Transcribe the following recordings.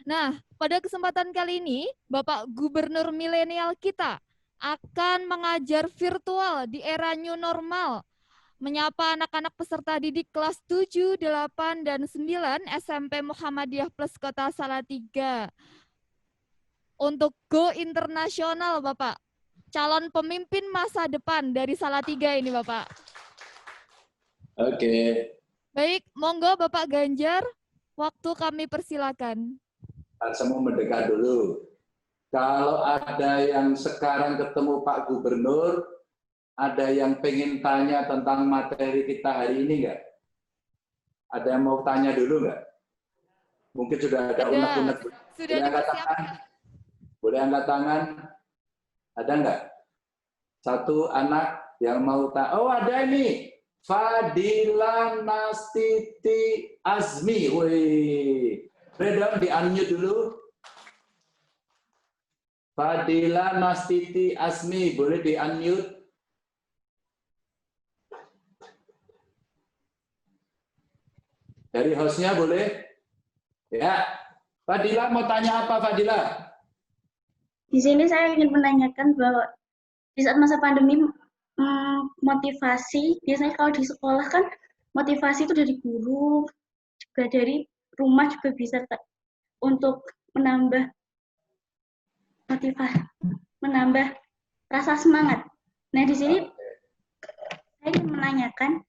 Nah, pada kesempatan kali ini, Bapak Gubernur milenial kita akan mengajar virtual di era new normal, menyapa anak-anak peserta didik kelas 7, 8, dan 9 SMP Muhammadiyah Plus Kota Salatiga. Untuk go internasional, Bapak. Calon pemimpin masa depan dari Salatiga ini, Bapak. Oke. Baik, monggo Bapak Ganjar, waktu kami persilakan. Semua mendekat dulu. Kalau ada yang sekarang ketemu Pak Gubernur, ada yang pengen tanya tentang materi kita hari ini nggak? Ada yang mau tanya dulu nggak? Mungkin sudah ada unek-unek. Sudah dipersiapkan. Boleh angkat tangan? Ada nggak? Satu anak yang mau tanya. Oh, ada ini. Fadila Nastiti Azmi. Wih. Boleh dong di-unmute dulu. Fadila Nastiti Azmi, boleh di-unmute? Dari hostnya boleh? Ya. Fadila mau tanya apa, Fadila? Di sini saya ingin menanyakan bahwa di saat masa pandemi motivasi, biasanya kalau di sekolah kan motivasi itu dari guru, juga dari rumah juga bisa untuk menambah motivasi, menambah rasa semangat. Nah di sini saya ingin menanyakan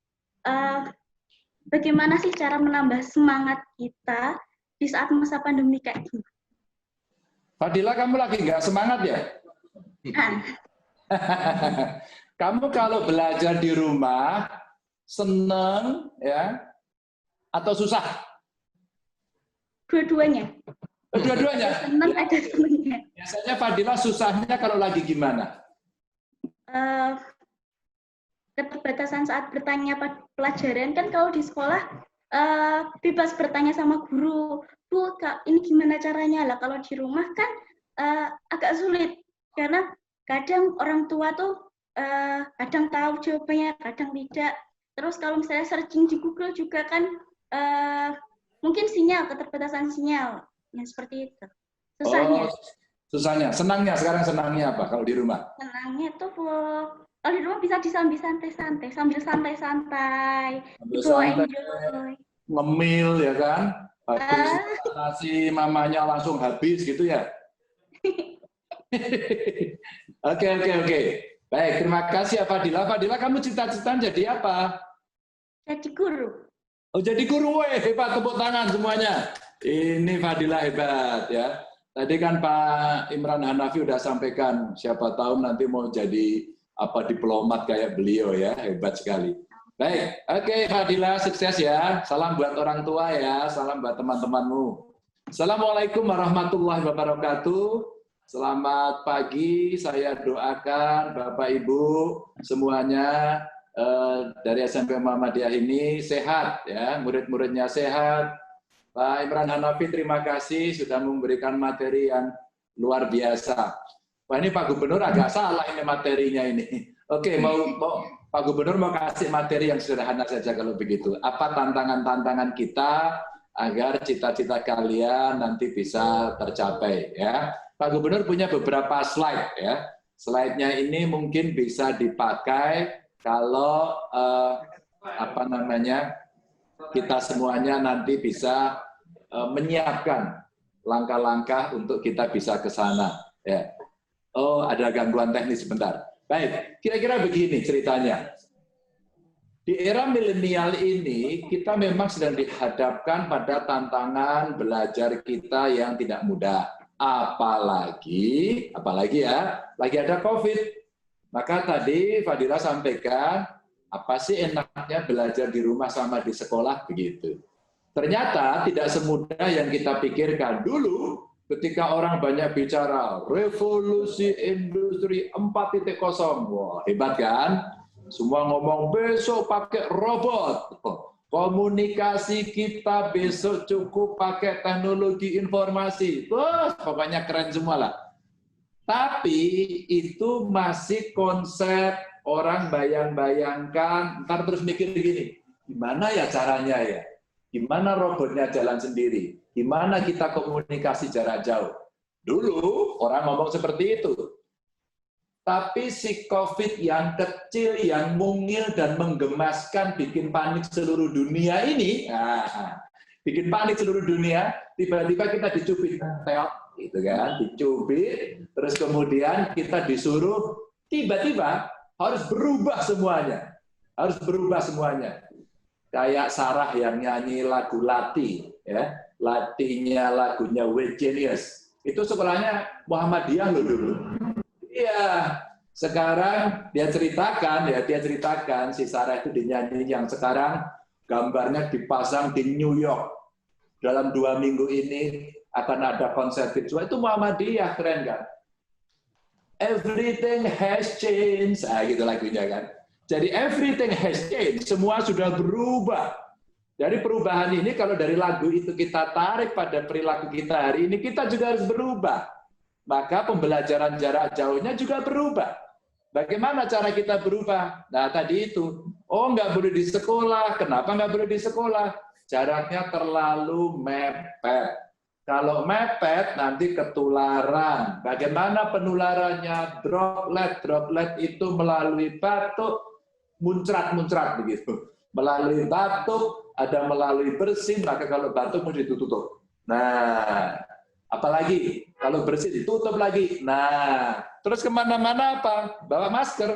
bagaimana sih cara menambah semangat kita di saat masa pandemi kayak gini? Fadila, kamu lagi nggak semangat ya? Kamu kalau belajar di rumah seneng ya atau susah? Dua-duanya. Dua-duanya. Senang ada senangnya. Biasanya Fadila susahnya kalau lagi gimana? Keterbatasan saat bertanya pelajaran kan kalau di sekolah bebas bertanya sama guru, Bu, Kak, ini gimana caranya lah. Kalau di rumah kan agak sulit karena kadang orang tua tuh kadang tahu jawabannya, kadang tidak. Terus kalau misalnya searching di Google juga kan mungkin sinyal, keterbatasan sinyal, yang seperti itu. Susahnya. Oh, susahnya. Senangnya sekarang senangnya apa kalau di rumah? Senangnya tuh kalau di rumah bisa disambil santai-santai, sambil santai-santai, enjoy. Ngemil ya kan? Habis nasi mamanya langsung habis gitu ya? Oke. Baik, terima kasih ya Fadila. Fadila, kamu cita-cita jadi apa? Jadi guru. Oh, jadi guru, hebat, tepuk tangan semuanya. Ini Fadila hebat ya. Tadi kan Pak Imran Hanafi udah sampaikan, siapa tahu nanti mau jadi diplomat kayak beliau ya, hebat sekali. Baik, oke Fadila, sukses ya. Salam buat orang tua ya, salam buat teman-temanmu. Assalamualaikum warahmatullahi wabarakatuh. Selamat pagi, saya doakan Bapak Ibu semuanya dari SMP Muhammadiyah ini sehat ya, murid-muridnya sehat. Pak Imran Hanafi, terima kasih sudah memberikan materi yang luar biasa. Wah, ini Pak Gubernur agak salah ini materinya ini. Oke, mau Pak Gubernur mau kasih materi yang sederhana saja kalau begitu. Apa tantangan-tantangan kita agar cita-cita kalian nanti bisa tercapai ya. Pak Gubernur punya beberapa slide ya. Slide-nya ini mungkin bisa dipakai kalau kita semuanya nanti bisa menyiapkan langkah-langkah untuk kita bisa ke sana ya. Oh, ada gangguan teknis sebentar. Baik, kira-kira begini ceritanya. Di era milenial ini, kita memang sedang dihadapkan pada tantangan belajar kita yang tidak mudah. Apalagi ya, lagi ada COVID. Maka tadi Fadila sampaikan, apa sih enaknya belajar di rumah sama di sekolah begitu. Ternyata tidak semudah yang kita pikirkan dulu. Ketika orang banyak bicara revolusi industri 4.0, wah hebat kan? Semua ngomong besok pakai robot, komunikasi kita besok cukup pakai teknologi informasi, terus pokoknya keren semua lah. Tapi itu masih konsep orang bayang-bayangkan, ntar terus mikir gini, gimana ya caranya ya? Gimana robotnya jalan sendiri? gimana kita komunikasi jarak jauh. Dulu orang ngomong seperti itu. Tapi si COVID yang kecil, yang mungil dan menggemaskan, bikin panik seluruh dunia ini, bikin panik seluruh dunia, tiba-tiba kita dicubit, teok, gitu kan, dicubit, terus kemudian kita disuruh tiba-tiba harus berubah semuanya, harus berubah semuanya. Kayak Sarah yang nyanyi lagu Lati, ya, Latinya lagunya We Genius, itu sekolahnya Muhammadiyah loh dulu. Iya, sekarang dia ceritakan si Sarah itu dinyanyi yang sekarang gambarnya dipasang di New York. Dalam 2 minggu ini akan ada konser virtual. Itu Muhammadiyah, keren kan? Everything has changed. Gitu lagunya kan. Jadi everything has changed. Semua sudah berubah. Dari perubahan ini, kalau dari lagu itu kita tarik pada perilaku kita hari ini, kita juga harus berubah. Maka pembelajaran jarak jauhnya juga berubah. Bagaimana cara kita berubah? Nah, tadi itu. Oh, nggak boleh di sekolah. Kenapa nggak boleh di sekolah? Jaraknya terlalu mepet. Kalau mepet, nanti ketularan. Bagaimana penularannya? Droplet itu melalui batuk, muncrat begitu. Melalui batuk, ada melalui bersin, maka kalau batuk mesti ditutup. Nah, apalagi kalau bersih ditutup lagi. Nah, terus kemana-mana apa? Bawa masker.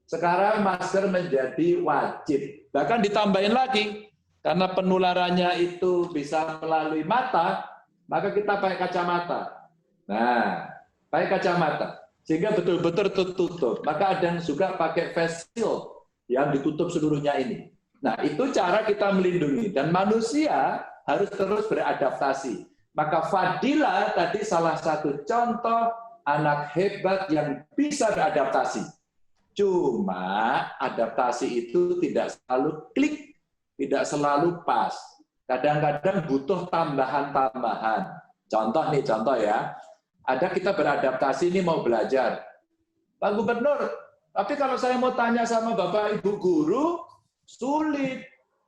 Sekarang masker menjadi wajib. Bahkan ditambahin lagi, karena penularannya itu bisa melalui mata, maka kita pakai kacamata. Nah, pakai kacamata. Sehingga betul-betul tertutup. Maka ada yang juga pakai face shield yang ditutup seluruhnya ini. Nah, itu cara kita melindungi. Dan manusia harus terus beradaptasi. Maka Fadila tadi salah satu contoh anak hebat yang bisa beradaptasi. Cuma adaptasi itu tidak selalu klik, tidak selalu pas. Kadang-kadang butuh tambahan-tambahan. Contoh ya. Ada kita beradaptasi ini mau belajar. Pak Gubernur, tapi kalau saya mau tanya sama Bapak Ibu Guru, sulit.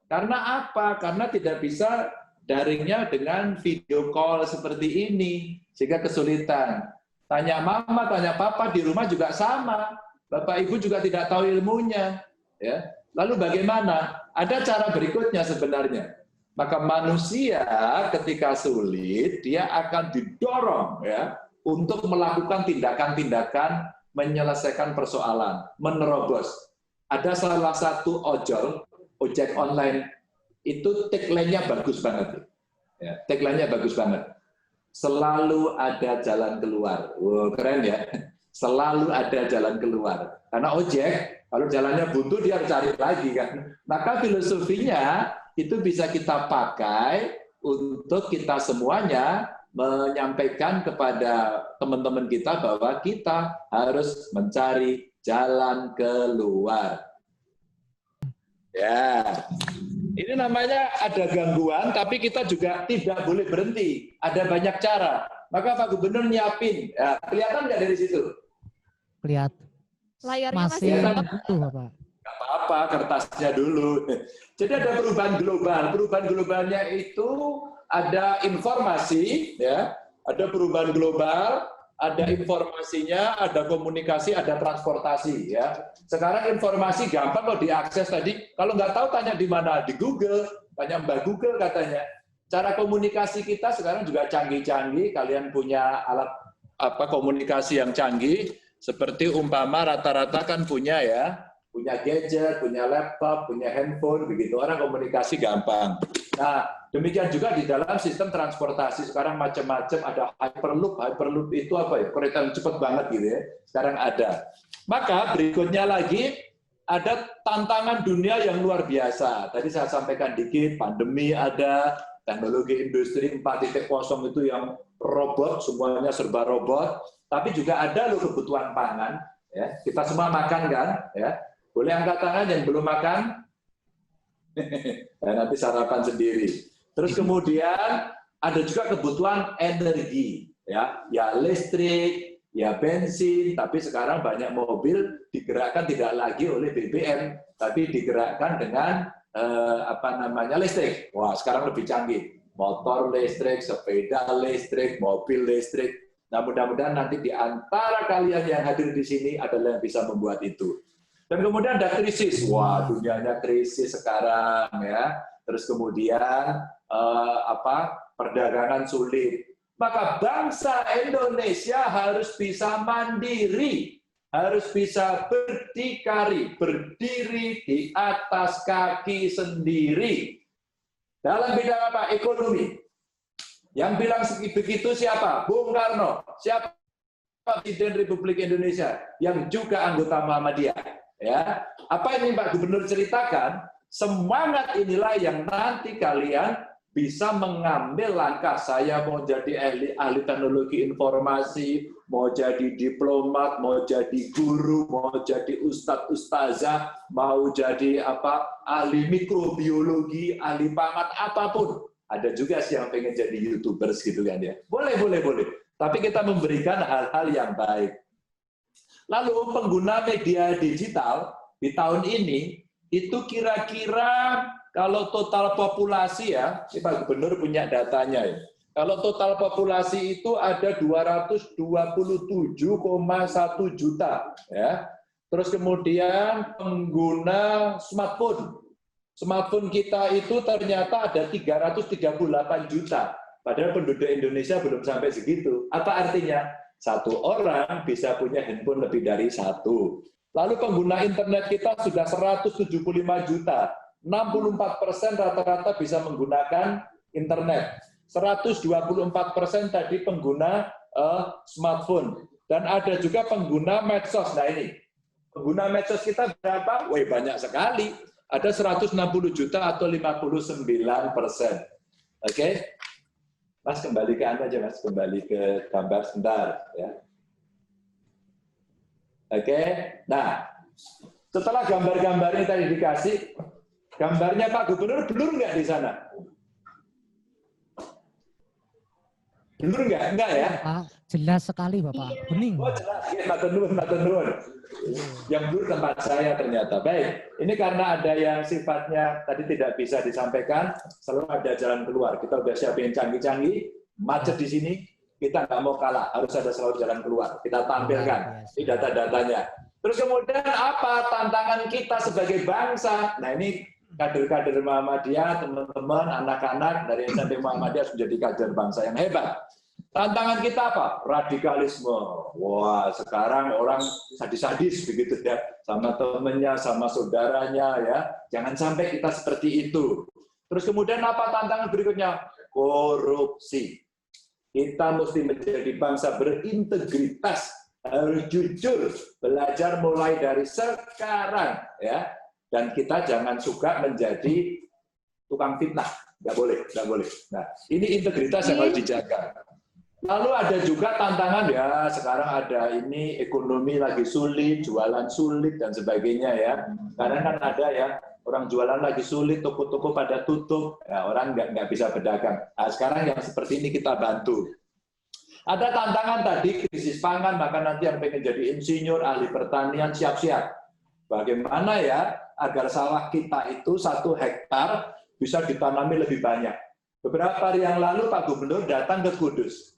Karena apa? Karena tidak bisa daringnya dengan video call seperti ini, sehingga kesulitan. Tanya mama, tanya papa, di rumah juga sama. Bapak Ibu juga tidak tahu ilmunya. Ya. Lalu bagaimana? Ada cara berikutnya sebenarnya. Maka manusia ketika sulit, dia akan didorong ya untuk melakukan tindakan-tindakan menyelesaikan persoalan, menerobos. Ada salah satu ojek online, itu tagline-nya bagus banget. Ya, tagline-nya bagus banget. Selalu ada jalan keluar. Wow, keren ya. Selalu ada jalan keluar. Karena ojek, kalau jalannya buntu, dia harus cari lagi kan. Maka filosofinya itu bisa kita pakai untuk kita semuanya menyampaikan kepada teman-teman kita bahwa kita harus mencari jalan keluar. Ya, ini namanya ada gangguan, tapi kita juga tidak boleh berhenti. Ada banyak cara. Maka Pak Gubernur nyiapin. Ya, kelihatan nggak dari situ? Kelihatan. Layarnya masih utuh, Bapak. Nggak apa-apa, kertasnya dulu. Jadi ada perubahan global. Perubahan globalnya itu ada informasi, ya, ada perubahan global, ada informasinya, ada komunikasi, ada transportasi. Ya. Sekarang informasi gampang kok diakses tadi. Kalau nggak tahu tanya di mana, di Google, tanya Mbak Google katanya. Cara komunikasi kita sekarang juga canggih-canggih. Kalian punya alat komunikasi yang canggih, seperti umpama rata-rata kan punya gadget, punya laptop, punya handphone, begitu orang komunikasi gampang. Nah, demikian juga di dalam sistem transportasi sekarang macam-macam, ada hyperloop itu apa ya? Kereta cepat banget gitu ya. Sekarang ada. Maka berikutnya lagi ada tantangan dunia yang luar biasa. Tadi saya sampaikan dikit, pandemi ada, teknologi industri 4.0 itu yang robot, semuanya serba robot. Tapi juga ada loh kebutuhan pangan. Ya, kita semua makan kan? Ya, boleh angkat tangan yang belum makan? Ya, nanti sarapan sendiri. Terus kemudian ada juga kebutuhan energi, ya listrik, ya bensin. Tapi sekarang banyak mobil digerakkan tidak lagi oleh BBM, tapi digerakkan dengan listrik. Wah, sekarang lebih canggih. motor listrik, sepeda listrik, mobil listrik. Nah, mudah-mudahan nanti di antara kalian yang hadir di sini adalah yang bisa membuat itu. Dan kemudian ada krisis. Wah, dunianya krisis sekarang ya. Terus kemudian perdagangan sulit. Maka bangsa Indonesia harus bisa mandiri, harus bisa berdikari, berdiri di atas kaki sendiri. Dalam bidang apa? Ekonomi. Yang bilang begitu siapa? Bung Karno. Siapa? Presiden Republik Indonesia yang juga anggota Muhammadiyah. Ya, apa yang Pak Gubernur ceritakan? Semangat inilah yang nanti kalian bisa mengambil langkah. Saya mau jadi ahli teknologi informasi, mau jadi diplomat, mau jadi guru, mau jadi ustadz ustazah, mau jadi ahli mikrobiologi, ahli pangan, apapun. Ada juga sih yang pengen jadi YouTubers gitu kan ya. Boleh. Tapi kita memberikan hal-hal yang baik. Lalu pengguna media digital di tahun ini itu kira-kira kalau total populasi ya, Pak Gubernur punya datanya ya. Kalau total populasi itu ada 227,1 juta ya. Terus kemudian pengguna smartphone. Smartphone kita itu ternyata ada 338 juta. Padahal penduduk Indonesia belum sampai segitu. Apa artinya? Satu orang bisa punya handphone lebih dari satu. Lalu pengguna internet kita sudah 175 juta. 64% rata-rata bisa menggunakan internet. 124% tadi pengguna smartphone. Dan ada juga pengguna medsos. Nah ini, pengguna medsos kita berapa? Wah, banyak sekali. Ada 160 juta atau 59%. Oke? Mas, kembali ke Anda aja, Mas. Kembali ke gambar sebentar. Ya. Oke? Nah, setelah gambar-gambarnya tadi dikasih, gambarnya Pak Gubernur blur nggak di sana? Blur nggak? Enggak ya? Pak, jelas sekali Bapak, kuning. Oh jelas, ya, Matur nuwun. Yang blur tempat saya ternyata. Baik, ini karena ada yang sifatnya tadi tidak bisa disampaikan, selalu ada jalan keluar. Kita udah siapin canggih-canggih, macet di sini, kita nggak mau kalah, harus ada selalu jalan keluar. Kita tampilkan, ini data-datanya. Terus kemudian apa tantangan kita sebagai bangsa? Nah ini kader-kader Muhammadiyah, teman-teman, anak-anak dari SMP Muhammadiyah harus menjadi kader bangsa yang hebat. Tantangan kita apa? Radikalisme. Wah, sekarang orang sadis-sadis begitu ya, sama temennya, sama saudaranya ya. Jangan sampai kita seperti itu. Terus kemudian apa tantangan berikutnya? Korupsi. Kita mesti menjadi bangsa berintegritas, harus jujur, belajar mulai dari sekarang ya. Dan kita jangan suka menjadi tukang fitnah. Nggak boleh. Nah, ini integritas yang harus dijaga. Lalu ada juga tantangan ya, sekarang ada ini ekonomi lagi sulit, jualan sulit dan sebagainya ya. Karena kan ada ya, orang jualan lagi sulit, toko-toko pada tutup, ya, orang nggak bisa berdagang. Nah, sekarang yang seperti ini kita bantu. Ada tantangan tadi, krisis pangan, maka nanti yang pengen jadi insinyur, ahli pertanian, siap-siap. Bagaimana ya, agar sawah kita itu 1 hektar bisa ditanami lebih banyak. Beberapa hari yang lalu Pak Gubernur datang ke Kudus.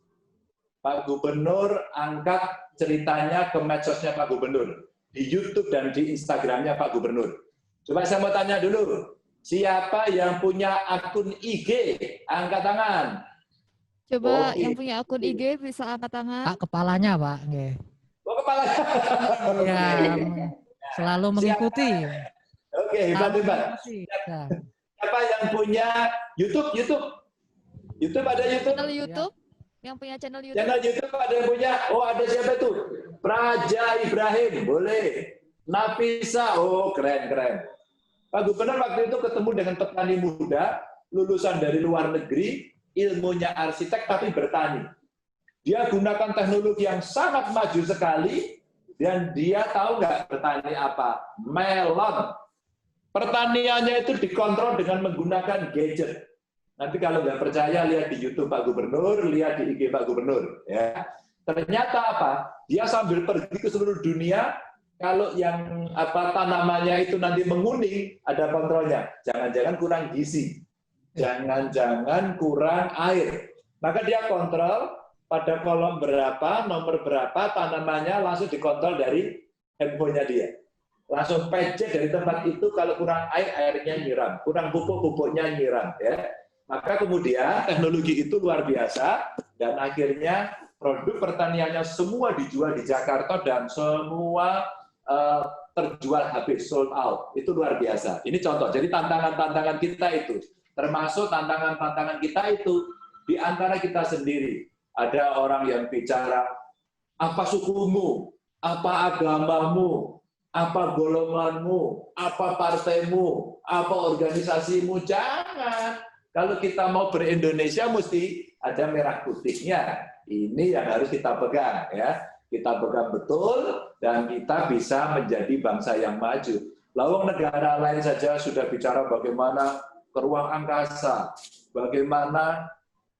Pak Gubernur angkat ceritanya ke medsosnya Pak Gubernur, di YouTube dan di Instagramnya Pak Gubernur. Coba saya mau tanya dulu, siapa yang punya akun IG? Angkat tangan. Coba yang punya akun IG bisa angkat tangan. Pak, kepalanya Pak. Nggih. Oh, kepala. Ya, selalu mengikuti. Oke, hebat. Ya. Siapa yang punya YouTube? YouTube ada YouTube? Channel YouTube? Yang punya channel YouTube? Channel YouTube ada yang punya? Oh, ada siapa itu? Praja Ibrahim, boleh. Nafisa, oh keren. Pak Gubernur waktu itu ketemu dengan petani muda, lulusan dari luar negeri, ilmunya arsitek tapi bertani. Dia gunakan teknologi yang sangat maju sekali, dan dia tahu nggak bertani apa? Melon. Pertaniannya itu dikontrol dengan menggunakan gadget. Nanti kalau nggak percaya, lihat di YouTube Pak Gubernur, lihat di IG Pak Gubernur. Ya. Ternyata apa? Dia sambil pergi ke seluruh dunia, kalau yang tanamannya itu nanti menguning, ada kontrolnya. Jangan-jangan kurang gizi. Jangan-jangan kurang air. Maka dia kontrol pada kolom berapa, nomor berapa, tanamannya langsung dikontrol dari handphonenya dia. Langsung PJ dari tempat itu, kalau kurang air, airnya nyiram. Kurang pupuk, pupuknya nyiram. Ya. Maka kemudian teknologi itu luar biasa, dan akhirnya produk pertaniannya semua dijual di Jakarta, dan semua terjual habis, sold out. Itu luar biasa. Ini contoh. Jadi tantangan-tantangan kita itu, termasuk tantangan-tantangan kita itu, di antara kita sendiri. Ada orang yang bicara, apa sukumu, apa agamamu, apa golonganmu, apa partaimu, apa organisasimu. Jangan. Kalau kita mau ber-Indonesia, mesti ada merah putihnya. Ini yang harus kita pegang. Ya. Kita pegang betul, dan kita bisa menjadi bangsa yang maju. Lawang negara lain saja sudah bicara bagaimana ke ruang angkasa, bagaimana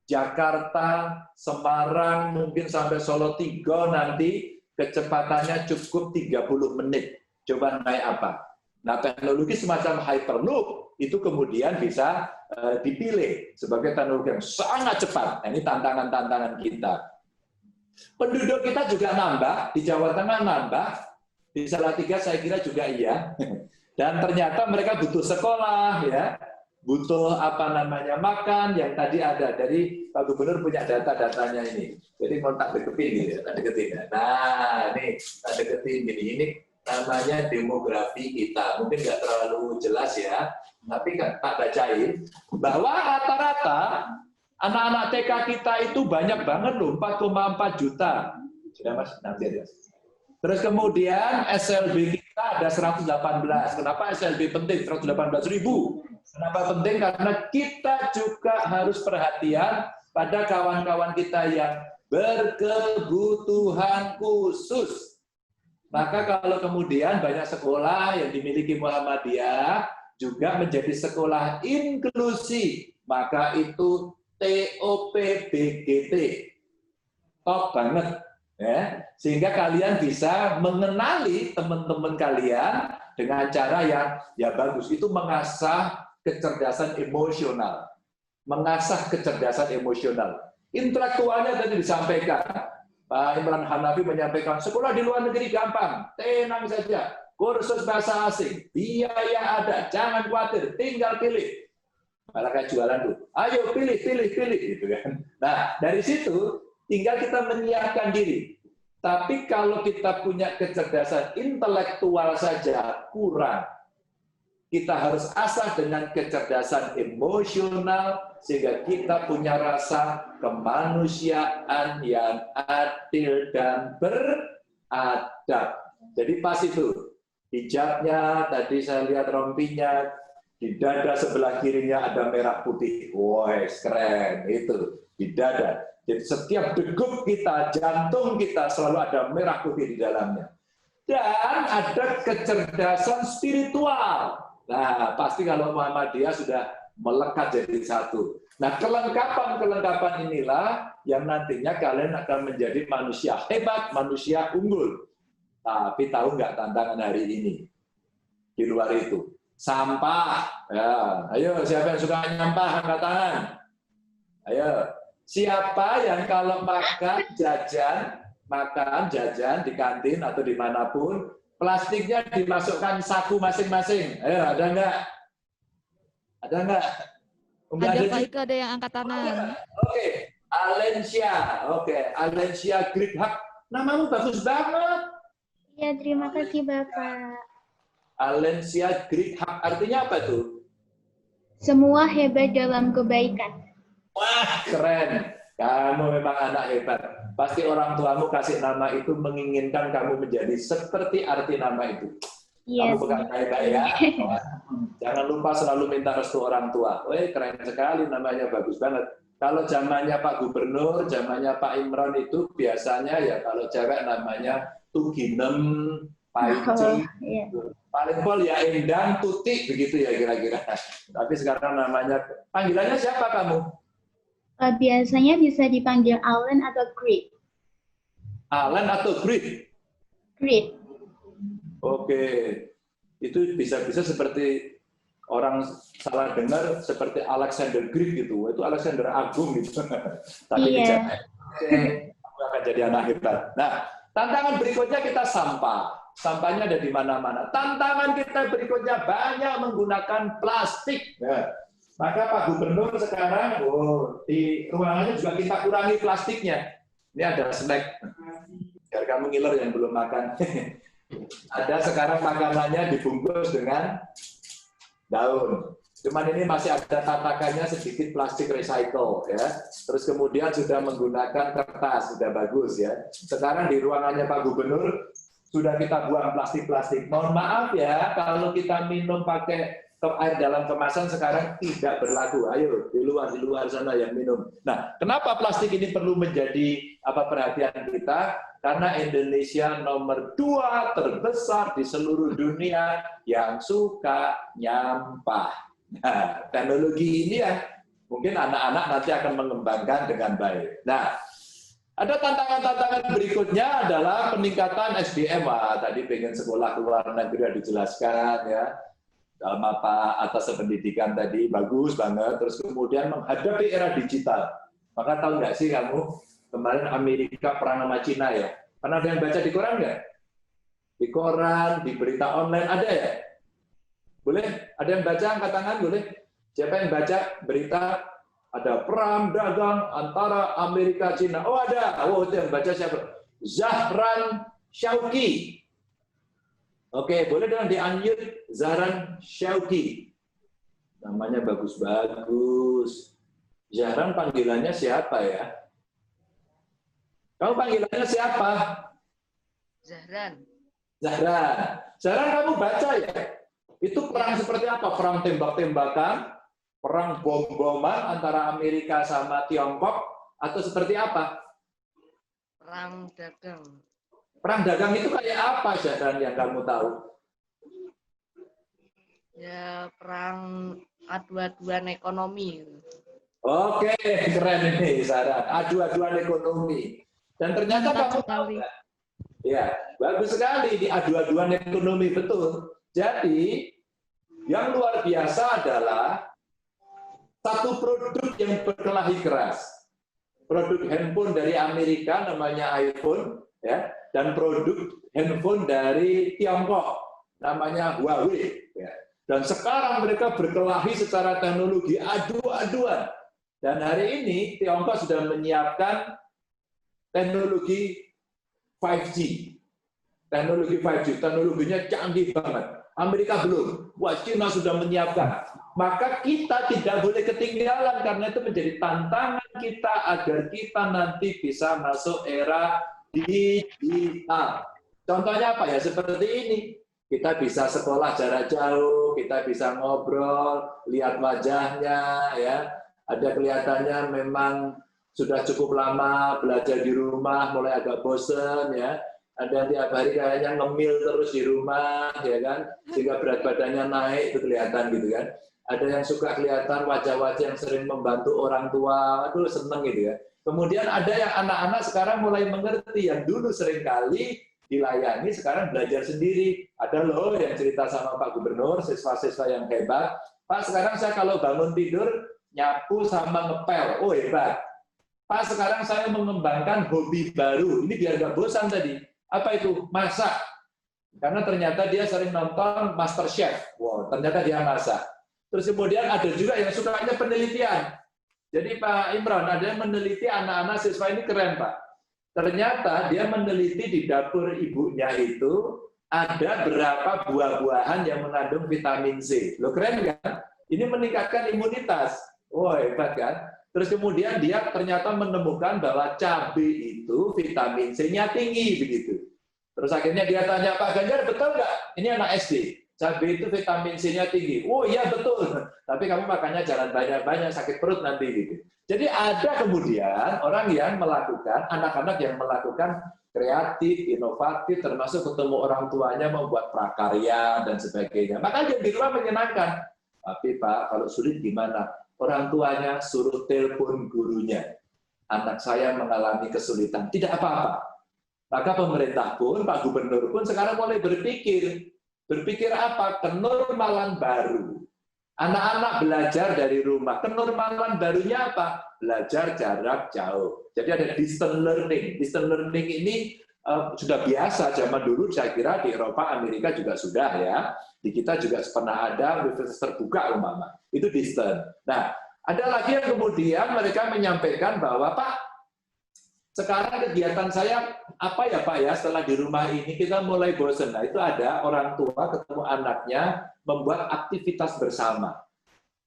Jakarta, Semarang, mungkin sampai Solo 3 nanti kecepatannya cukup 30 menit. Coba naik apa? Nah, teknologi semacam Hyperloop itu kemudian bisa dipilih sebagai teknologi yang sangat cepat. Nah, ini tantangan-tantangan kita. Penduduk kita juga nambah, di Jawa Tengah nambah, di Salatiga saya kira juga iya. Dan ternyata mereka butuh sekolah, ya. Butuh makan, yang tadi ada dari Pak Gubernur punya data-datanya ini. Jadi mau tak deketin gitu, tak deketin. Nah, ini tak deketin gini. Ini namanya demografi kita. Mungkin nggak terlalu jelas ya, tapi kan tak bacain bahwa rata-rata anak-anak TK kita itu banyak banget loh, 4,4 juta. Sudah Mas, nanti ya. Terus kemudian SLB kita ada 118. Kenapa SLB penting? 118.000. Kenapa penting? Karena kita juga harus perhatian pada kawan-kawan kita yang berkebutuhan khusus. Maka kalau kemudian banyak sekolah yang dimiliki Muhammadiyah juga menjadi sekolah inklusi, maka itu TOPBGT. Top banget. Ya, sehingga kalian bisa mengenali teman-teman kalian dengan cara yang ya bagus. Itu mengasah kecerdasan emosional. Mengasah kecerdasan emosional. Intelektualnya tadi disampaikan. Pak Imran Hanafi menyampaikan, sekolah di luar negeri gampang, tenang saja. Kursus bahasa asing, biaya ada, jangan khawatir, tinggal pilih. Malah kayak jualan tuh, ayo pilih, gitu kan. Nah, dari situ tinggal kita menyiapkan diri. Tapi kalau kita punya kecerdasan intelektual saja kurang. Kita harus asah dengan kecerdasan emosional sehingga kita punya rasa kemanusiaan yang adil dan beradab. Jadi pas itu, hijabnya, tadi saya lihat rompinya, di dada sebelah kirinya ada merah putih. Wah, keren, itu, di dada. Jadi setiap degup kita, jantung kita selalu ada merah putih di dalamnya. Dan ada kecerdasan spiritual. Nah, pasti kalau Muhammadiyah sudah melekat jadi satu. Nah, kelengkapan-kelengkapan inilah yang nantinya kalian akan menjadi manusia hebat, manusia unggul. Tapi tahu nggak tantangan hari ini? Di luar itu. Sampah. Ya, ayo, siapa yang suka nyampah, angkat tangan. Ayo. Siapa yang kalau makan jajan di kantin atau dimanapun, plastiknya dimasukkan saku masing-masing. Ayo, ada nggak? Ada nggak? Ada Pak Ika, ada yang angkat tangan. Oke, Alencia. Oke, Alencia Grithak. Namamu bagus banget. Ya, terima kasih Bapak. Alencia Grithak artinya apa tuh? Semua hebat dalam kebaikan. Wah, keren. Kamu memang anak hebat. Pasti orang tuamu kasih nama itu menginginkan kamu menjadi seperti arti nama itu. Yes. Kamu pegang baik-baik ya. Jangan lupa selalu minta restu orang tua. Wih, keren sekali, namanya bagus banget. Kalau zamannya Pak Gubernur, zamannya Pak Imran itu biasanya ya kalau cewek namanya Tuginem, Paici, paling pol ya Endang, Tutik, begitu ya kira-kira. Tapi sekarang namanya, panggilannya siapa kamu? Biasanya bisa dipanggil Allen atau Grit. Allen atau Grit? Grit. Oke. Itu bisa-bisa seperti orang salah dengar seperti Alexander Greek gitu, itu Alexander Agung gitu. Tapi Iya. aku akan jadi anak hebat. Nah, tantangan berikutnya kita sampah. Sampahnya ada di mana-mana. Tantangan kita berikutnya banyak menggunakan plastik. Nah, maka Pak Gubernur sekarang, di ruangannya juga kita kurangi plastiknya. Ini ada snack. Biar kamu ngiler yang belum makan. Ada sekarang makanannya dibungkus dengan daun. Cuman ini masih ada tatakannya sedikit plastik recycle ya. Terus kemudian sudah menggunakan kertas, sudah bagus ya. Sekarang di ruangannya Pak Gubernur sudah kita buang plastik-plastik. Mohon maaf ya kalau kita minum pakai air dalam kemasan sekarang tidak berlaku. Ayo di luar sana yang minum. Nah, kenapa plastik ini perlu menjadi perhatian kita? Karena Indonesia nomor 2 terbesar di seluruh dunia yang suka nyampah. Nah, teknologi ini ya mungkin anak-anak nanti akan mengembangkan dengan baik. Nah, ada tantangan-tantangan berikutnya adalah peningkatan SDM. Wah, tadi pengen sekolah ke luar negeri sudah dijelaskan ya. Dalam atas pendidikan tadi bagus banget. Terus kemudian menghadapi era digital. Maka tahu nggak sih kamu kemarin Amerika perang sama Cina ya? Pernah ada yang baca di koran nggak? Di koran, di berita online ada ya? Boleh? Ada yang baca angkat tangan boleh? Siapa yang baca berita ada perang dagang antara Amerika Cina? Oh ada. Oh itu yang baca siapa? Zahran Syauqi. Oke, boleh dong di-unmute Zahran Syauqi. Namanya bagus-bagus. Zahran panggilannya siapa ya? Kamu panggilannya siapa? Zahran. Zahran. Zahran kamu baca ya? Itu perang seperti apa? Perang tembak-tembakan? Perang bom-boman antara Amerika sama Tiongkok? Atau seperti apa? Perang dagang. Perang dagang itu kayak apa, Zahran, yang kamu tahu? Ya, perang adu-aduan ekonomi. Oke, keren ini, Zahran. Adu-aduan ekonomi. Dan ternyata kamu tahu nggak? Ya, bagus sekali di adu-aduan ekonomi, betul. Jadi, yang luar biasa adalah satu produk yang berkelahi keras. Produk handphone dari Amerika namanya iPhone, ya, dan produk handphone dari Tiongkok namanya Huawei. Ya. Dan sekarang mereka berkelahi secara teknologi adu-aduan. Dan hari ini Tiongkok sudah menyiapkan teknologi 5G. Teknologi 5G, teknologinya canggih banget. Amerika belum. Wah, China sudah menyiapkan. Maka kita tidak boleh ketinggalan karena itu menjadi tantangan kita agar kita nanti bisa masuk era digital. Contohnya apa ya? Seperti ini. Kita bisa sekolah jarak jauh, kita bisa ngobrol, lihat wajahnya, ya. Ada kelihatannya memang sudah cukup lama belajar di rumah, mulai agak bosen, ya. Ada tiap hari kayaknya ngemil terus di rumah, ya kan, sehingga berat badannya naik, itu kelihatan gitu kan. Ada yang suka kelihatan wajah-wajah yang sering membantu orang tua, aduh seneng gitu ya. Kemudian ada yang anak-anak sekarang mulai mengerti, yang dulu seringkali dilayani, sekarang belajar sendiri. Ada loh yang cerita sama Pak Gubernur, siswa-siswa yang hebat, Pak sekarang saya kalau bangun tidur, nyapu sama ngepel, oh hebat. Pak sekarang saya mengembangkan hobi baru, ini biar nggak bosan tadi. Apa itu? Masak. Karena ternyata dia sering nonton MasterChef. Wow, ternyata dia masak. Terus kemudian ada juga yang sukanya penelitian. Jadi Pak Imran, ada yang meneliti anak-anak siswa ini keren Pak. Ternyata dia meneliti di dapur ibunya itu ada berapa buah-buahan yang mengandung vitamin C. Loh keren kan? Ini meningkatkan imunitas. Wah hebat kan? Terus kemudian dia ternyata menemukan bahwa cabai itu vitamin C-nya tinggi begitu. Terus akhirnya dia tanya, Pak Ganjar betul nggak? Ini anak SD. Cabai itu vitamin C-nya tinggi. Oh iya betul. Tapi kamu makannya jangan banyak-banyak, sakit perut nanti gitu. Jadi ada kemudian orang yang melakukan, anak-anak yang melakukan kreatif, inovatif, termasuk ketemu orang tuanya membuat prakarya dan sebagainya. Maka di rumah menyenangkan. Tapi Pak, kalau sulit gimana? Orang tuanya suruh telepon gurunya. Anak saya mengalami kesulitan. Tidak apa-apa. Maka pemerintah pun, Pak Gubernur pun sekarang mulai berpikir. Berpikir apa? Kenormalan baru. Anak-anak belajar dari rumah. Kenormalan barunya apa? Belajar jarak jauh. Jadi ada distance learning. Distance learning ini sudah biasa zaman dulu, saya kira di Eropa, Amerika juga sudah ya. Di kita juga pernah ada universitas terbuka umpama. Itu distance. Nah, ada lagi yang kemudian mereka menyampaikan bahwa Pak, sekarang kegiatan saya apa ya Pak ya, setelah di rumah ini kita mulai bosan. Nah itu ada orang tua ketemu anaknya membuat aktivitas bersama.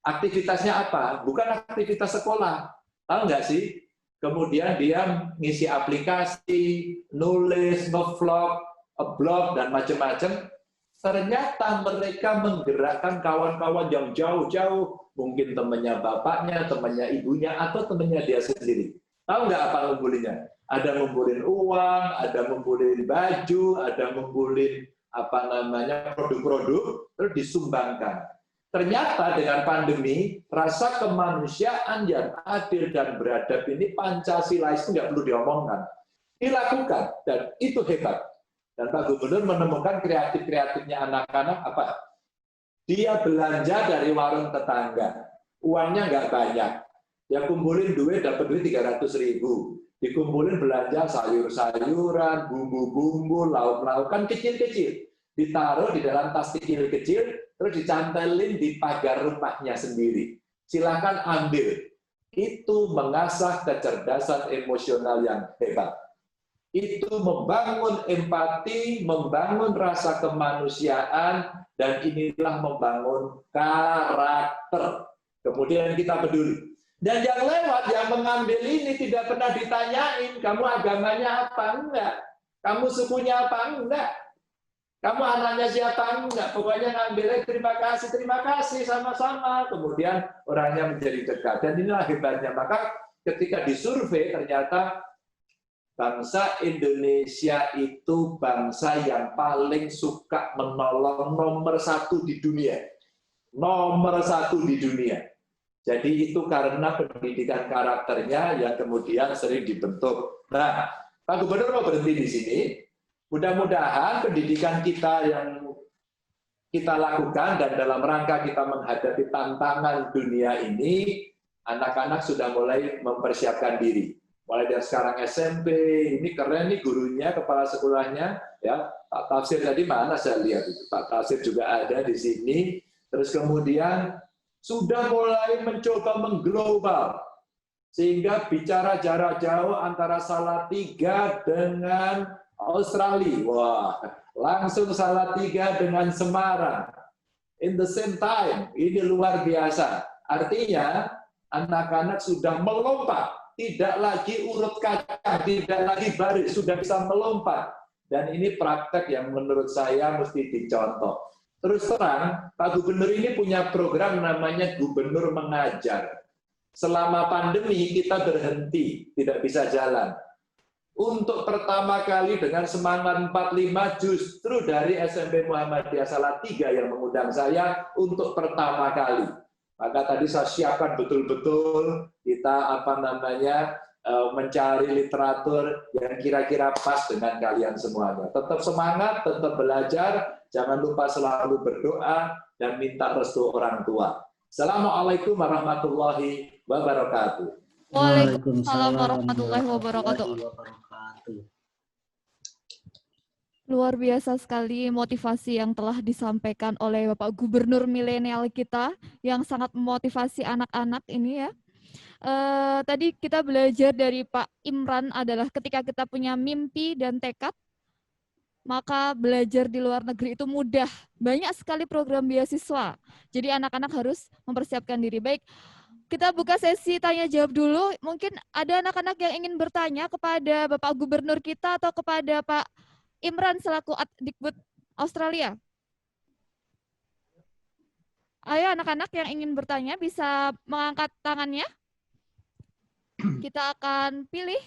Aktivitasnya apa? Bukan aktivitas sekolah. Tahu nggak sih? Kemudian dia ngisi aplikasi, nulis, nge-vlog, blog, dan macam-macam. Ternyata mereka menggerakkan kawan-kawan yang jauh-jauh, mungkin temannya bapaknya, temannya ibunya, atau temannya dia sendiri. Tahu nggak apa ngumpulinnya? Ada ngumpulin uang, ada ngumpulin baju, ada ngumpulin produk-produk, terus disumbangkan. Ternyata dengan pandemi, rasa kemanusiaan yang adil dan beradab ini Pancasila itu nggak perlu diomongkan. Dilakukan, dan itu hebat. Dan Pak Gubernur menemukan kreatifnya anak-anak apa? Dia belanja dari warung tetangga. Uangnya nggak banyak. Ya kumpulin duit, dapat duit 300.000. Dikumpulin belanja sayur-sayuran, bumbu-bumbu, lauk-lauk, kan kecil-kecil. Ditaruh di dalam tas kecil-kecil, terus dicantelin di pagar rumahnya sendiri. Silakan ambil. Itu mengasah kecerdasan emosional yang hebat. Itu membangun empati, membangun rasa kemanusiaan, dan inilah membangun karakter. Kemudian kita peduli. Dan yang lewat, yang mengambil ini tidak pernah ditanyain, kamu agamanya apa? Enggak. Kamu sukunya apa? Enggak. Kamu anaknya siapa? Enggak. Pokoknya ngambilnya terima kasih, sama-sama. Kemudian orangnya menjadi dekat. Dan inilah hebatnya. Maka ketika disurvei, ternyata bangsa Indonesia itu bangsa yang paling suka menolong nomor 1 di dunia. Nomor 1 di dunia. Jadi itu karena pendidikan karakternya yang kemudian sering dibentuk. Nah, Pak Gubernur mau berhenti di sini. Mudah-mudahan pendidikan kita yang kita lakukan dan dalam rangka kita menghadapi tantangan dunia ini, anak-anak sudah mulai mempersiapkan diri. Mulai dari sekarang SMP, ini keren nih gurunya, kepala sekolahnya, ya Pak Tafsir tadi mana saya lihat itu. Pak Tafsir juga ada di sini. Terus kemudian sudah mulai mencoba mengglobal, sehingga bicara jarak jauh antara Salatiga dengan Australia. Wah, langsung Salatiga dengan Semarang. In the same time, ini luar biasa. Artinya, anak-anak sudah melompat, tidak lagi urut kacang, tidak lagi baris, sudah bisa melompat. Dan ini praktek yang menurut saya mesti dicontoh. Terus terang, Pak Gubernur ini punya program namanya Gubernur Mengajar. Selama pandemi kita berhenti, tidak bisa jalan. Untuk pertama kali dengan semangat 45 justru dari SMP Muhammadiyah Salatiga yang mengundang saya untuk pertama kali. Maka tadi saya siapkan betul-betul kita mencari literatur yang kira-kira pas dengan kalian semuanya. Tetap semangat, tetap belajar, jangan lupa selalu berdoa dan minta restu orang tua. Assalamualaikum warahmatullahi wabarakatuh. Waalaikumsalam warahmatullahi wabarakatuh. Luar biasa sekali motivasi yang telah disampaikan oleh Bapak Gubernur milenial kita yang sangat memotivasi anak-anak ini ya. Tadi kita belajar dari Pak Imran adalah ketika kita punya mimpi dan tekad, maka belajar di luar negeri itu mudah. Banyak sekali program beasiswa. Jadi anak-anak harus mempersiapkan diri. Baik, kita buka sesi tanya jawab dulu. Mungkin ada anak-anak yang ingin bertanya kepada Bapak Gubernur kita atau kepada Pak Imran selaku Adikbud Australia. Ayo anak-anak yang ingin bertanya bisa mengangkat tangannya. Kita akan pilih.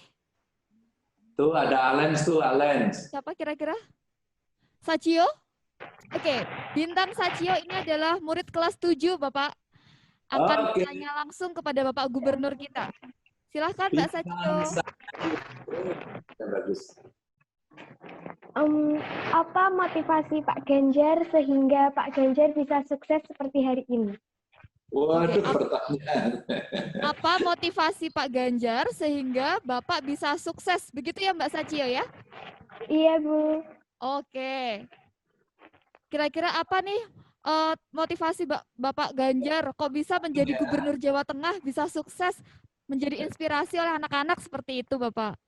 Tuh ada Alens tuh, Alens. Siapa kira-kira? Sachio? Oke, Bintang Sachio ini adalah murid kelas 7, Bapak. Akan bertanya langsung kepada Bapak Gubernur kita. Silahkan, Mbak Sachio. Bagus. Apa motivasi Pak Ganjar sehingga Pak Ganjar bisa sukses seperti hari ini? Waduh, Oke, pertanyaan. apa motivasi Pak Ganjar sehingga Bapak bisa sukses? Begitu ya Mbak Sacio ya? Iya, Bu. Oke. Kira-kira apa nih motivasi Bapak Ganjar kok bisa menjadi Gubernur Jawa Tengah, bisa sukses, menjadi inspirasi oleh anak-anak seperti itu, Bapak?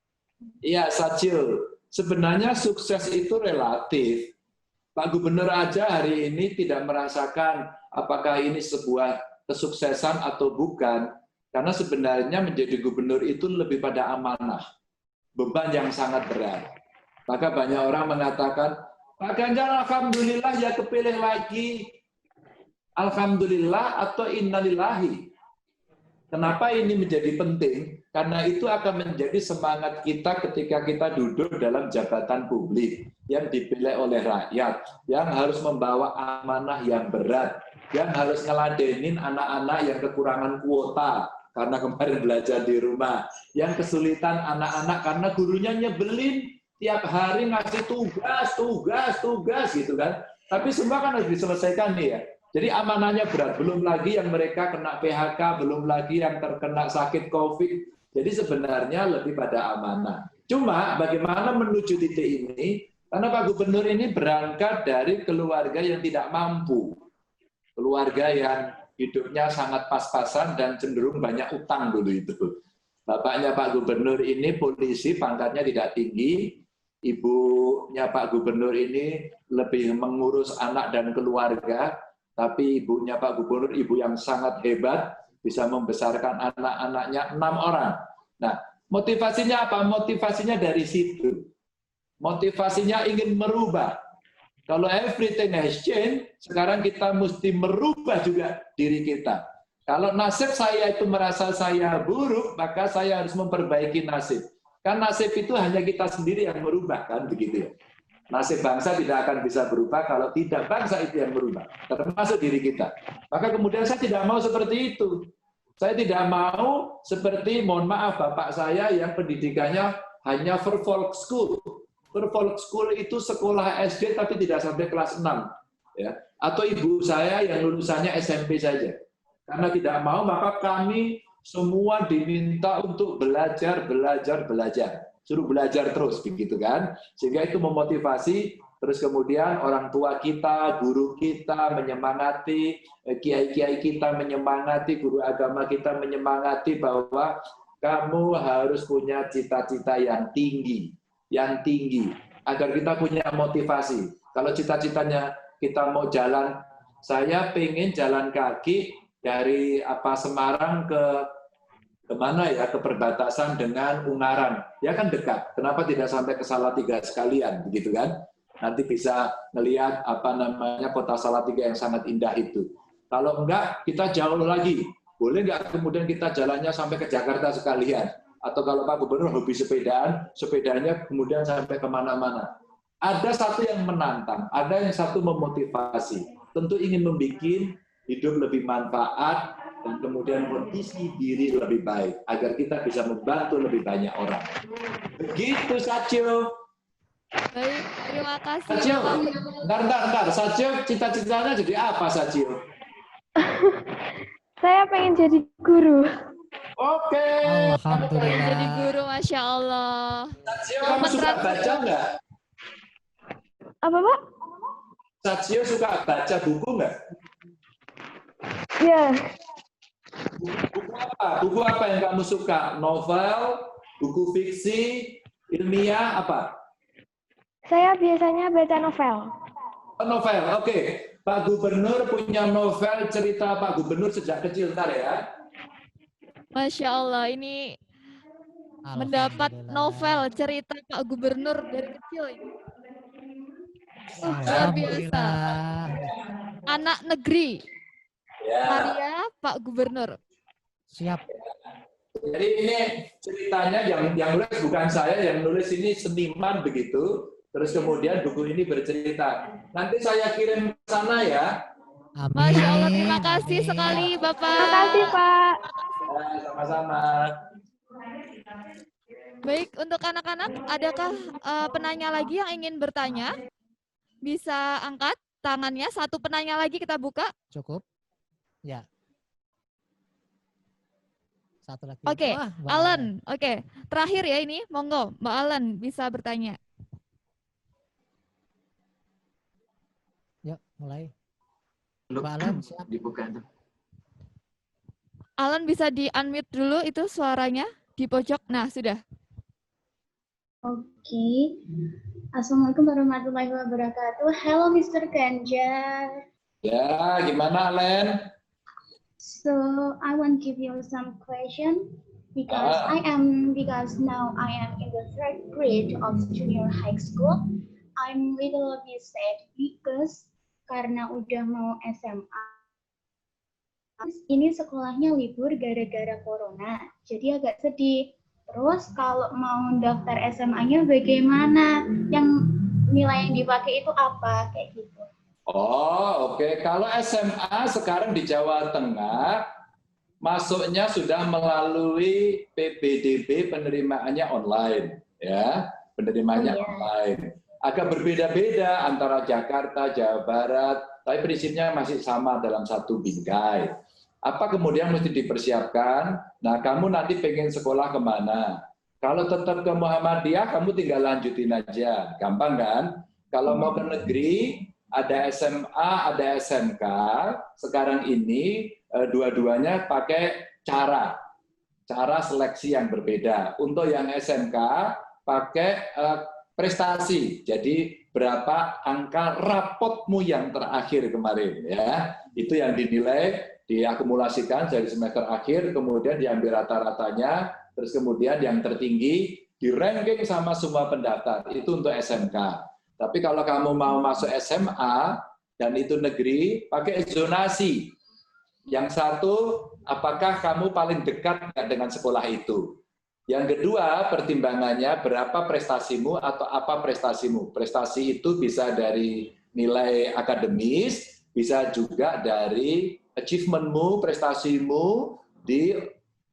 Iya, Sajil. Sebenarnya sukses itu relatif. Pak Gubernur aja hari ini tidak merasakan apakah ini sebuah kesuksesan atau bukan. Karena sebenarnya menjadi gubernur itu lebih pada amanah. Beban yang sangat berat. Maka banyak orang mengatakan, Pak Ganjar alhamdulillah ya kepilih lagi. Alhamdulillah atau innalillahi. Kenapa ini menjadi penting? Karena itu akan menjadi semangat kita ketika kita duduk dalam jabatan publik yang dipilih oleh rakyat, yang harus membawa amanah yang berat, yang harus ngeladenin anak-anak yang kekurangan kuota karena kemarin belajar di rumah, yang kesulitan anak-anak karena gurunya nyebelin tiap hari ngasih tugas gitu kan. Tapi semua kan harus diselesaikan nih ya. Jadi amanahnya berat, belum lagi yang mereka kena PHK, belum lagi yang terkena sakit COVID. Jadi sebenarnya lebih pada amanah. Cuma bagaimana menuju titik ini, karena Pak Gubernur ini berangkat dari keluarga yang tidak mampu. Keluarga yang hidupnya sangat pas-pasan dan cenderung banyak utang dulu itu. Bapaknya Pak Gubernur ini polisi, pangkatnya tidak tinggi. Ibunya Pak Gubernur ini lebih mengurus anak dan keluarga. Tapi ibunya Pak Gubernur, ibu yang sangat hebat, bisa membesarkan anak-anaknya 6 orang. Nah, motivasinya apa? Motivasinya dari situ. Motivasinya ingin merubah. Kalau everything has changed, sekarang kita mesti merubah juga diri kita. Kalau nasib saya itu merasa saya buruk, maka saya harus memperbaiki nasib. Kan nasib itu hanya kita sendiri yang merubah, kan begitu ya. Nasib bangsa tidak akan bisa berubah kalau tidak bangsa itu yang berubah, termasuk diri kita. Maka kemudian saya tidak mau seperti itu. Saya tidak mau seperti, mohon maaf, bapak saya yang pendidikannya hanya Vervolk School. Vervolk School itu sekolah SD tapi tidak sampai kelas 6. Ya. Atau ibu saya yang lulusannya SMP saja. Karena tidak mau, maka kami semua diminta untuk belajar. Suruh belajar terus, begitu kan? Sehingga itu memotivasi, terus kemudian orang tua kita, guru kita menyemangati, kiai-kiai kita menyemangati, guru agama kita menyemangati bahwa kamu harus punya cita-cita yang tinggi, agar kita punya motivasi. Kalau cita-citanya kita mau jalan, saya pengen jalan kaki dari Semarang kemana ya, ke perbatasan dengan Ungaran, ya kan dekat. Kenapa tidak sampai ke Salatiga sekalian, begitu kan? Nanti bisa melihat kota Salatiga yang sangat indah itu. Kalau enggak, kita jauh lagi. Boleh enggak kemudian kita jalannya sampai ke Jakarta sekalian? Atau kalau Pak Gubernur hobi sepedanya kemudian sampai kemana-mana. Ada satu yang menantang, ada yang satu memotivasi. Tentu ingin membuat hidup lebih manfaat, dan kemudian kondisi diri lebih baik, agar kita bisa membantu lebih banyak orang. Begitu, Sacio. Baik, terima kasih. Sacio, bentar. Sacio, cita-citanya jadi apa, Sacio? Saya pengen jadi guru. Oke. Alhamdulillah. Jadi guru, Masya Allah. Sacio, kamu suka baca nggak? Apa, Pak? Sacio suka baca buku nggak? Ya, Buku apa yang kamu suka? Novel, buku fiksi, ilmiah, apa? saya biasanya baca novel. Novel, oke. Pak Gubernur punya novel cerita Pak Gubernur sejak kecil, ntar ya. Masya Allah, ini mendapat novel cerita Pak Gubernur dari kecil. Luar biasa. Anak negeri. Ya. Karya Pak Gubernur. Siap. Jadi ini ceritanya yang nulis bukan saya, yang nulis ini seniman begitu. Terus kemudian buku ini bercerita. Nanti saya kirim ke sana ya. Amin. Masya Allah, terima kasih sekali Bapak. Terima kasih, Pak. Ya, sama-sama. Baik, untuk anak-anak, adakah penanya lagi yang ingin bertanya? Bisa angkat tangannya, satu penanya lagi kita buka. Cukup. Ya. Satu lagi. Oke, Wah, Mbak Alan. Oke, terakhir ya ini, monggo Mbak Alan bisa bertanya. Yuk, mulai. Loh, Mbak Alan, siap. dibuka itu. Alan bisa di-unmute dulu itu suaranya di pojok. Nah, sudah. Oke. Assalamualaikum warahmatullahi wabarakatuh. Hello, Mr. Ganjar. Ya, gimana Alen? So I want to give you some question because now I am in the third grade of junior high school. I'm little bit sad because karena udah mau SMA. Ini sekolahnya libur gara-gara corona, jadi agak sedih. Terus kalau mau daftar SMA-nya bagaimana? Yang nilai yang dipakai itu apa? Kayak gitu. Oh, oke. Kalau SMA sekarang di Jawa Tengah, masuknya sudah melalui PPDB, penerimaannya online. Ya, penerimaannya online. Agak berbeda-beda antara Jakarta, Jawa Barat, tapi prinsipnya masih sama dalam satu bingkai. Apa kemudian mesti dipersiapkan? Nah, kamu nanti pengen sekolah kemana? Kalau tetap ke Muhammadiyah, kamu tinggal lanjutin aja. Gampang kan? Kalau mau ke negeri, ada SMA, ada SMK. Sekarang ini dua-duanya pakai cara seleksi yang berbeda. Untuk yang SMK pakai prestasi. Jadi berapa angka rapotmu yang terakhir kemarin ya. Itu yang dinilai, diakumulasikan dari semester akhir, kemudian diambil rata-ratanya, terus kemudian yang tertinggi di ranking sama semua pendaftar. Itu untuk SMK. Tapi kalau kamu mau masuk SMA dan itu negeri, pakai zonasi. Yang satu, apakah kamu paling dekat dengan sekolah itu? Yang kedua, pertimbangannya berapa prestasimu atau apa prestasimu. Prestasi itu bisa dari nilai akademis, bisa juga dari achievementmu, prestasimu di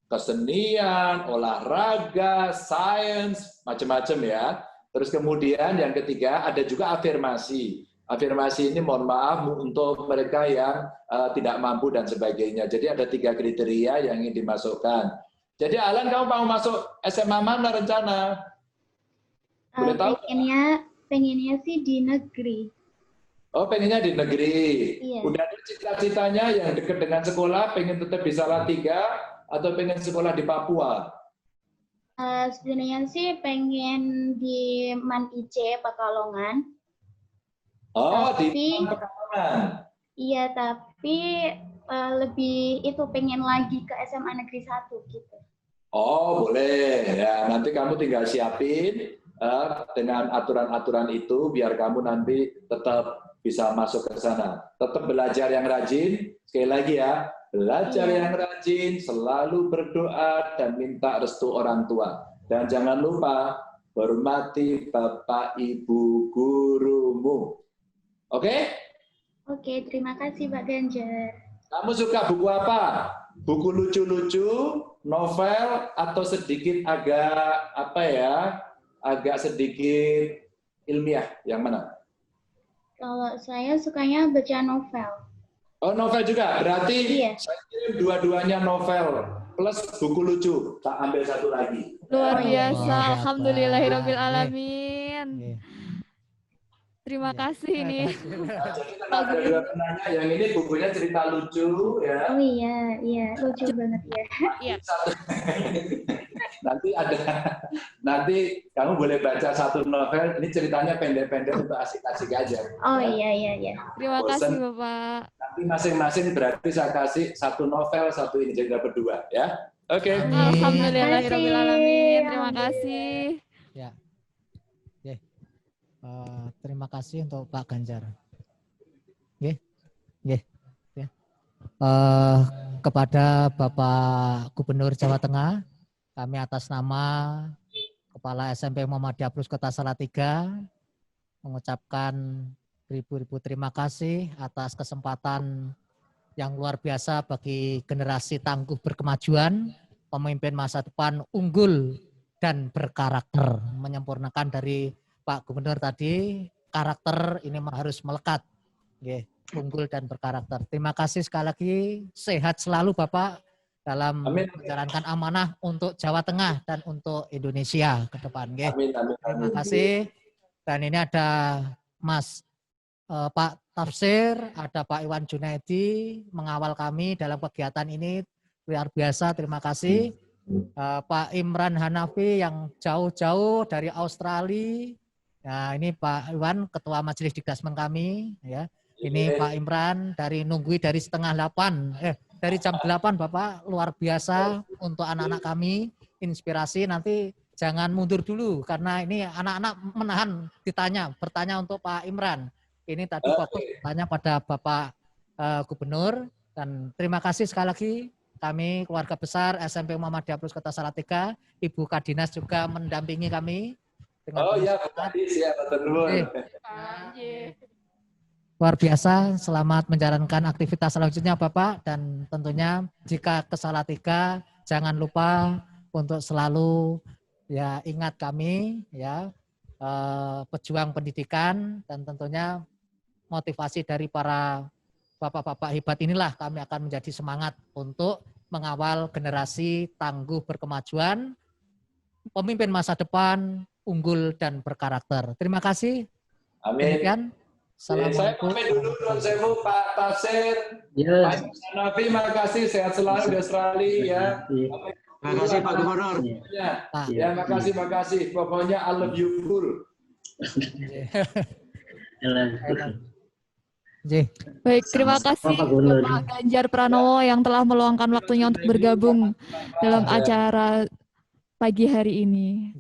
kesenian, olahraga, sains, macam-macam ya. Terus kemudian yang ketiga ada juga afirmasi. Afirmasi ini mohon maaf untuk mereka yang tidak mampu dan sebagainya. Jadi ada 3 kriteria yang ingin dimasukkan. Jadi Alan, kamu mau masuk SMA mana rencana? Boleh tahu? Pengennya sih di negeri. Oh, pengennya di negeri. Iya. Udah ada cita-citanya yang dekat dengan sekolah, pengen tetap di Salatiga atau pengen sekolah di Papua? Sebenarnya sih pengen di Man IC Pekalongan. Oh, Tapi, di Pekalongan. Iya, tapi lebih itu pengen lagi ke SMA Negeri 1 gitu. Oh, boleh. Ya, nanti kamu tinggal siapin dengan aturan-aturan itu biar kamu nanti tetap bisa masuk ke sana. Tetap belajar yang rajin. Sekali lagi ya, belajar yang rajin, selalu berdoa dan minta restu orang tua. Dan jangan lupa hormati Bapak Ibu gurumu. Oke? Oke, terima kasih Pak Ganjar. Kamu suka buku apa? Buku lucu-lucu, novel, atau sedikit agak apa ya? Agak sedikit ilmiah. Yang mana? Kalau saya sukanya baca novel. Oh, novel juga. Berarti Iya. saya kirim dua-duanya novel plus buku lucu. Tak ambil satu lagi. Luar iya. biasa. Wah, Alhamdulillahirabbil Bapak. alamin. Oke. Terima Iya. kasih ini. Nah, jadi kan ada dua penanya. Yang ini bukunya cerita lucu ya. Oh iya, lucu banget ya. Iya. Satu. Nanti kamu boleh baca satu novel. Ini ceritanya pendek-pendek untuk asik-asik aja. Oh ya. iya. Terima Bosen. kasih Bapak. Nanti masing-masing berarti saya kasih satu novel, satu ini jadi dapat 2 ya. Oke. Alhamdulillahirabbil alamin. Terima kasih. Ya. Oke. Terima kasih untuk Pak Ganjar. Oke. Ya. Kepada Bapak Gubernur Jawa Tengah, kami atas nama Kepala SMP Muhammadiyah Plus Kota Salatiga mengucapkan ribu-ribu terima kasih atas kesempatan yang luar biasa bagi generasi tangguh berkemajuan, pemimpin masa depan unggul dan berkarakter. Menyempurnakan dari Pak Gubernur tadi, karakter ini harus melekat. Unggul dan berkarakter. Terima kasih sekali lagi, sehat selalu Bapak, dalam Amin. menjalankan amanah untuk Jawa Tengah dan untuk Indonesia ke depan. Nggih. Amin, amin, Terima amin. kasih. Dan ini ada Mas Pak Tafsir, ada Pak Iwan Junaidi mengawal kami dalam kegiatan ini, luar biasa. Terima kasih. Pak Imran Hanafi yang jauh-jauh dari Australia. Nah, ini Pak Iwan, Ketua Majelis Dikdasmen kami. Ya, ini Pak Imran dari nunggui dari setengah 8. Dari jam 8 Bapak, luar biasa untuk anak-anak kami. Inspirasi, nanti jangan mundur dulu karena ini anak-anak menahan bertanya untuk Pak Imran. Ini tadi fokus bertanya pada Bapak Gubernur, dan terima kasih sekali lagi kami keluarga besar SMP Muhammadiyah Plus Kota Salatiga, Ibu Kadinas juga mendampingi kami. Oh ya, Pak Kadis ya, betul. Luar biasa, selamat menjalankan aktivitas selanjutnya Bapak, dan tentunya jika ke Salatiga jangan lupa untuk selalu ya ingat kami ya, pejuang pendidikan, dan tentunya motivasi dari para bapak-bapak hebat inilah kami akan menjadi semangat untuk mengawal generasi tangguh berkemajuan, pemimpin masa depan unggul dan berkarakter. Terima kasih. Amin. Demikian. Saya Assalamualaikum. pamit dulu, Nuwun Sewu, Pak Tafsir. Ya. Pak Hanafi, makasih, sehat selalu di Australia ya. Terima kasih Pak Gubernur. Ya, makasih. Pokoknya I love you full. Baik, terima kasih Bapak Ganjar Pranowo yang telah meluangkan waktunya untuk bergabung dalam acara pagi hari ini.